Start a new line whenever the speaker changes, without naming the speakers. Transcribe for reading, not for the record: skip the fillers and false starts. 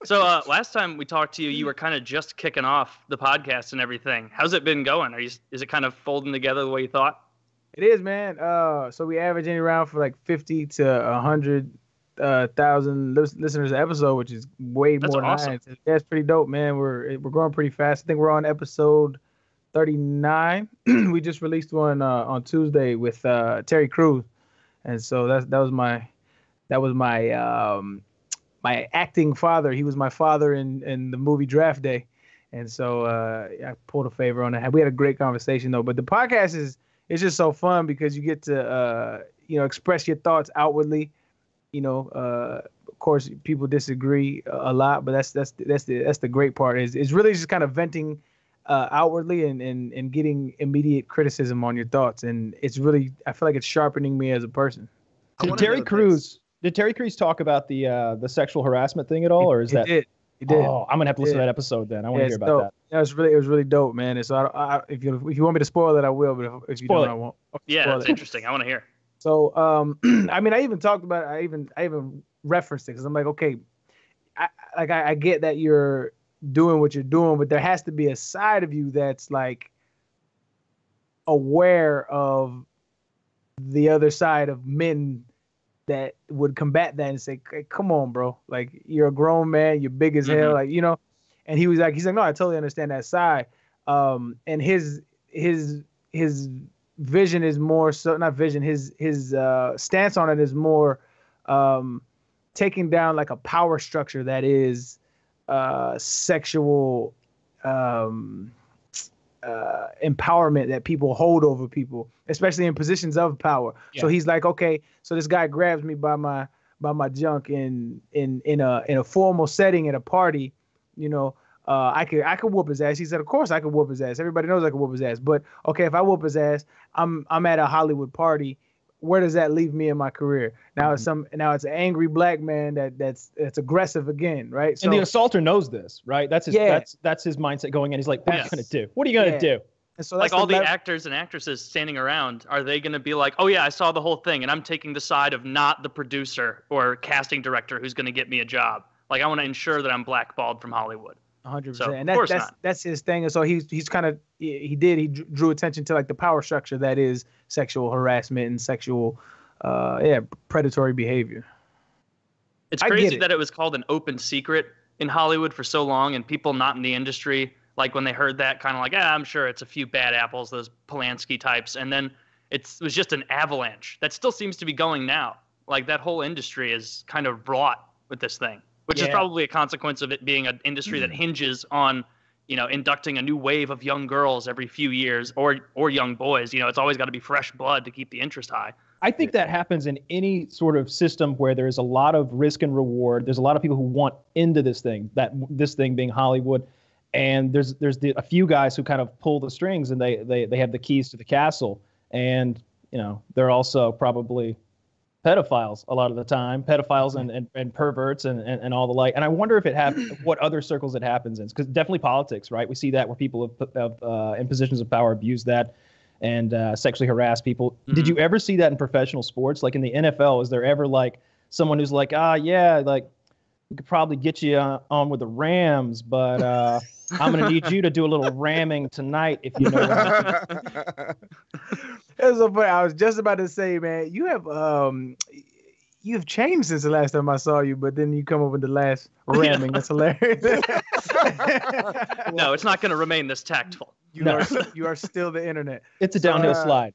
So last time we talked to you, you were kind of just kicking off the podcast and everything. How's it been going? Is it kind of folding together the way you thought?
It is, man. So we averaging around for like 50 to 100,000 listeners an episode, which is way
That's
more
awesome.
than I. Yeah, it's pretty dope, man. We're growing pretty fast. I think we're on episode 39. We just released one on Tuesday with Terry Crews, and so that was my my acting father. He was my father in the movie Draft Day, and so I pulled a favor on that. We had a great conversation though. But the podcast is it's just so fun because you get to express your thoughts outwardly. Of course, people disagree a lot, but that's the great part. Is really just kind of venting outwardly and getting immediate criticism on your thoughts, and it's really I feel like it's sharpening me as a person.
Did Terry Crews talk about the sexual harassment thing at all, or is that?
He did.
Oh, I'm gonna have to listen to that episode then. I want to hear about that.
Yeah, it was really dope, man. And so if you want me to spoil it, I will. But if you don't, I won't.
Yeah, it's interesting. I want to hear.
So I mean, I even talked about it. I even referenced it because I'm like, okay, I get that you're doing what you're doing, but there has to be a side of you that's like aware of the other side of men that would combat that and say, hey, come on, bro. Like, you're a grown man. You're big as hell. Like, and he's like, no, I totally understand that side. And his vision is more so not vision. His stance on it is more taking down like a power structure that is sexual empowerment that people hold over people, especially in positions of power. Yeah. So he's like, okay, so this guy grabs me by my junk in a formal setting at a party, I could whoop his ass. He said, of course I could whoop his ass. Everybody knows I could whoop his ass. But okay, if I whoop his ass, I'm at a Hollywood party. Where does that leave me in my career? Now it's an angry black man that's aggressive again, right? So,
and the assaulter knows this, right? That's his that's his mindset going in. He's like, what are you gonna do? What are you gonna do?
And so like all the actors and actresses standing around, are they gonna be like, oh yeah, I saw the whole thing, and I'm taking the side of not the producer or casting director who's gonna get me a job? Like, I want to ensure that I'm blackballed from Hollywood.
100%. So, and that's his thing. And so he's kind of he drew attention to like the power structure that is sexual harassment and sexual predatory behavior.
It's crazy that it was called an open secret in Hollywood for so long, and people not in the industry, like when they heard that, kind of like, I'm sure it's a few bad apples, those Polanski types, and then it was just an avalanche that still seems to be going now. Like, that whole industry is kind of wrought with this thing. Which is probably a consequence of it being an industry that hinges on, inducting a new wave of young girls every few years or young boys. It's always got to be fresh blood to keep the interest high.
I think that happens in any sort of system where there's a lot of risk and reward. There's a lot of people who want into this thing, this thing being Hollywood. And there's a few guys who kind of pull the strings, and they have the keys to the castle. And, they're also probably pedophiles a lot of the time, pedophiles and perverts and all the like. And I wonder if it what other circles it happens in, because definitely politics, right? We see that where people have in positions of power abuse that and sexually harass people. Mm-hmm. Did you ever see that in professional sports? Like in the NFL, is there ever like someone who's like, like we could probably get you on with the Rams, but I'm going to need you to do a little ramming tonight if you know what I mean.
That's so funny. I was just about to say, man, you've changed since the last time I saw you, but then you come up with the last ramming. That's hilarious.
No, it's not going to remain this tactful.
You are still the internet.
It's a downhill slide.